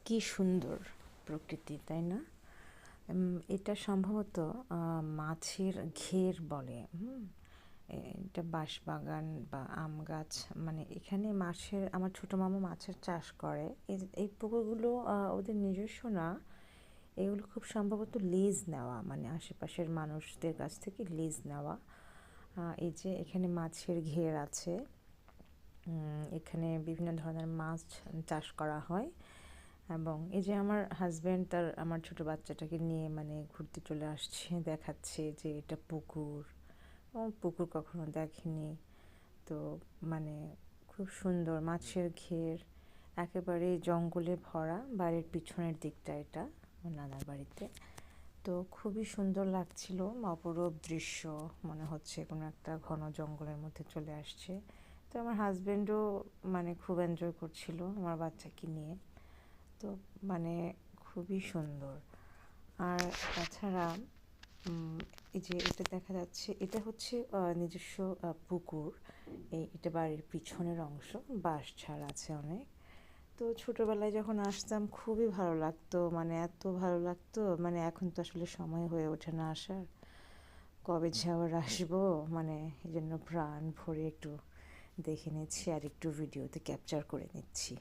কি সুন্দর প্রকৃতি, তাই না? এটা সম্ভবত মাছের ঘের বলে। এটা বাঁশবাগান বা আম গাছ, মানে এখানে মাছের, আমার ছোটো মামা মাছের চাষ করে। এই পুকুরগুলো ওদের নিজস্ব না, এগুলো খুব সম্ভবত লিজ নেওয়া, মানে আশেপাশের মানুষদের কাছ থেকে লিজ নেওয়া। এই যে এখানে মাছের ঘের আছে, এখানে বিভিন্ন ধরনের মাছ চাষ করা হয়। এবং এই যে আমার হাজব্যান্ড তার আমার ছোট বাচ্চাটাকে নিয়ে মানে ঘুরতে চলে আসছে, দেখাচ্ছে যে এটা পুকুর। ও পুকুর কখনো দেখেনি। তো মানে খুব সুন্দর মাছের ঘের, একেবারে জঙ্গলে ভরা। বাড়ির পিছনের দিকটা এটা আমার নানার বাড়িতে। তো খুবই সুন্দর লাগছিল, অপরূপ দৃশ্য, মনে হচ্ছে কোনো একটা ঘন জঙ্গলের মধ্যে চলে আসছে। তো আমার হাজব্যান্ডও মানে খুব এনজয় করছিল আমার বাচ্চাকে নিয়ে। তো মানে খুবই সুন্দর। আর তাছাড়া এই যে এটা দেখা যাচ্ছে, এটা হচ্ছে নিজস্ব পুকুর। এটা বাড়ির পিছনের অংশ, বাঁশঝাড় আছে অনেক। তো ছোটোবেলায় যখন আসতাম খুবই ভালো লাগতো, মানে এত ভালো লাগতো, মানে এখন তো আসলে সময় হয়ে ওঠে না আসার। কবে যে আবার আসবো, মানে এই জন্য প্রাণ ভরে একটু দেখে নিচ্ছি আর একটু ভিডিওতে ক্যাপচার করে নিচ্ছি।